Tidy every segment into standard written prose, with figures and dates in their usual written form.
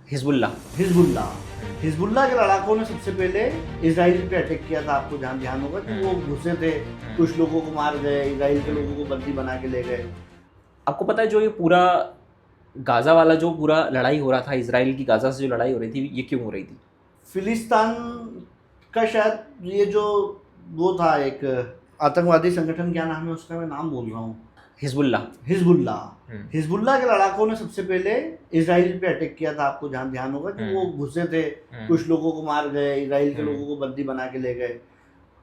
Hezbollah. Hezbollah. हम्म, Hezbollah के लड़ाकों ने सबसे पहले इसराइल पे अटैक किया था। आपको ध्यान होगा कि वो घुसे थे, कुछ लोगों को मार गए, इसराइल के लोगों को बंदी बना के ले गए। आपको पता है जो ये पूरा गाज़ा वाला जो पूरा लड़ाई हो रहा था, इसराइल की गाज़ा से जो लड़ाई हो रही थी, ये क्यों हो रही थी? फिलिस्तान का शायद ये जो वो था एक आतंकवादी संगठन, क्या नाम है उसका, मैं नाम भूल रहा हूँ। हिजबुल्ला। हिजबुल्ला। हम्म, हिजबुल्ला के लड़ाकों ने सबसे पहले इसराइल पे अटैक किया था। आपको ध्यान होगा कि वो घुसे थे, कुछ लोगों को मार गए, इसराइल के लोगों को बंदी बना के ले गए।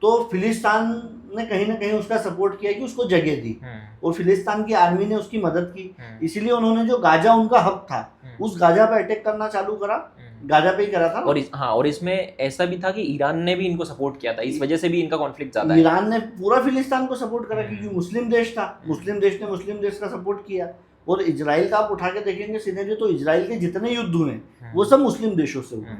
तो फिलिस्तान ने कहीं ना कहीं उसका सपोर्ट किया कि उसको जगह दी, और फिलिस्तान की आर्मी ने उसकी मदद की। इसीलिए उन्होंने जो गाजा उनका हब था, उस गाजा पे अटैक करना चालू करा। गाजा पे ही करा था ना? और इसमें ऐसा भी था कि ईरान ने भी इनको सपोर्ट किया था, इस वजह से भी इनका कॉन्फ्लिक्ट ज्यादा है। ईरान ने पूरा फिलिस्तान को सपोर्ट करा क्योंकि मुस्लिम देश था। मुस्लिम देश ने मुस्लिम देश का सपोर्ट किया। और इजराइल का आप उठा के देखेंगे सिनेरियो, तो इजराइल के जितने युद्ध हुए वो सब मुस्लिम देशों से हुए।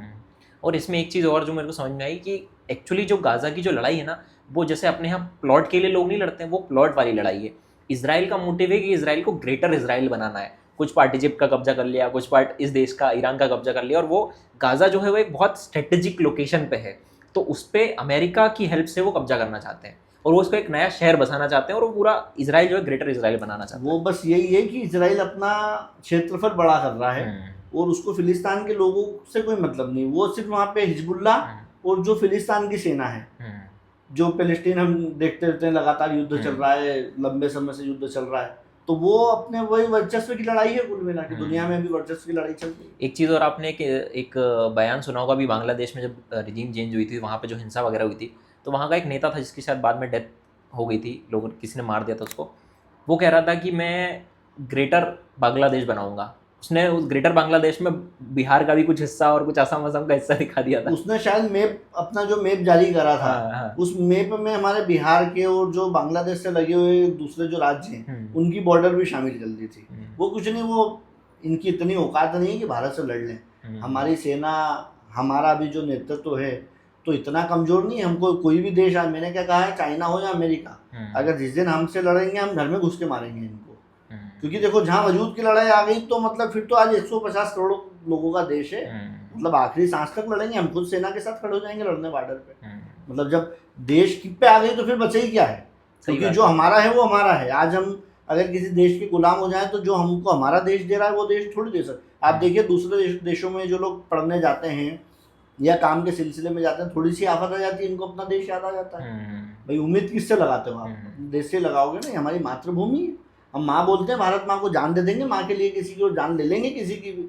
और इसमें एक चीज़ और जो मेरे को समझ में आई कि एक्चुअली जो गाज़ा की जो लड़ाई है ना, वो जैसे अपने यहाँ प्लॉट के लिए लोग नहीं लड़ते हैं, वो प्लॉट वाली लड़ाई है। इसराइल का मोटिव है कि इसराइल को ग्रेटर इसराइल बनाना है। कुछ पार्ट इजिप्ट का कब्जा कर लिया, कुछ पार्ट इस देश का, ईरान का कब्जा कर लिया, और वो गाज़ा जो है वो एक बहुत स्ट्रेटेजिक लोकेशन पे है, तो उस पर अमेरिका की हेल्प से वो कब्जा करना चाहते हैं और वो उसको एक नया शहर बसाना चाहते हैं, और वो पूरा इसराइल जो है ग्रेटर इसराइल बनाना चाहते हैं। वो बस यही है कि इसराइल अपना क्षेत्रफल बड़ा कर रहा है और उसको फिलिस्तान के लोगों से कोई मतलब नहीं। वो सिर्फ वहाँ पे हिजबुल्ला और जो फिलिस्तान की सेना है, जो पैलेस्टीन हम देखते रहते हैं लगातार युद्ध चल रहा है, लंबे समय से युद्ध चल रहा है, तो वो अपने वही वर्चस्व की लड़ाई है। कुल मिला के दुनिया में भी वर्चस्व की लड़ाई चल रही है। एक चीज़ और आपने एक बयान सुना होगा भी, बांग्लादेश में जब रिजीम चेंज हुई थी, वहाँ पे जो हिंसा वगैरह हुई थी, तो वहाँ का एक नेता था जिसकी शायद बाद में डेथ हो गई थी, लोगों किसी ने मार दिया था उसको। वो कह रहा था कि मैं ग्रेटर बांग्लादेश बनाऊंगा। उसने उस ग्रेटर बांग्लादेश में बिहार का भी कुछ हिस्सा और कुछ असम असम का हिस्सा दिखा दिया था। उसने शायद मैप, अपना जो मैप जारी करा था, हाँ। उस मैप में हमारे बिहार के और जो बांग्लादेश से लगे हुए दूसरे जो राज्य हैं उनकी बॉर्डर भी शामिल कर दी थी। वो कुछ नहीं, वो इनकी इतनी औकात नहीं है कि भारत से लड़ लें। हमारी सेना, हमारा भी जो नेतृत्व है तो इतना कमजोर नहीं है। हमको कोई भी देश, आज मैंने क्या कहा है, चाइना हो या अमेरिका, अगर जिस दिन हमसे लड़ेंगे हम घर में घुस के मारेंगे इनको। क्योंकि देखो, जहाँ वजूद की लड़ाई आ गई तो मतलब फिर तो आज 150 करोड़ लोगों का देश है। मतलब आखिरी सांस तक लड़ेंगे हम, खुद सेना के साथ खड़े हो जाएंगे लड़ने बॉर्डर पे। मतलब जब देश की पे आ गई तो फिर बचे ही क्या है? क्योंकि जो हमारा है वो हमारा है। आज हम अगर किसी देश के गुलाम हो जाए तो जो हमको हमारा देश दे रहा है वो देश थोड़ी दे सकते। आप देखिए दूसरे देशों में जो लोग पढ़ने जाते हैं या काम के सिलसिले में जाते हैं, थोड़ी सी आफत आ जाती है, इनको अपना देश याद आ जाता है। भाई उम्मीद किससे लगाते हो आप? अपने देश से लगाओगे ना। हमारी मातृभूमि है। हम माँ बोलते हैं, भारत माँ को जान दे देंगे, माँ के लिए किसी की और जान ले लेंगे किसी की भी।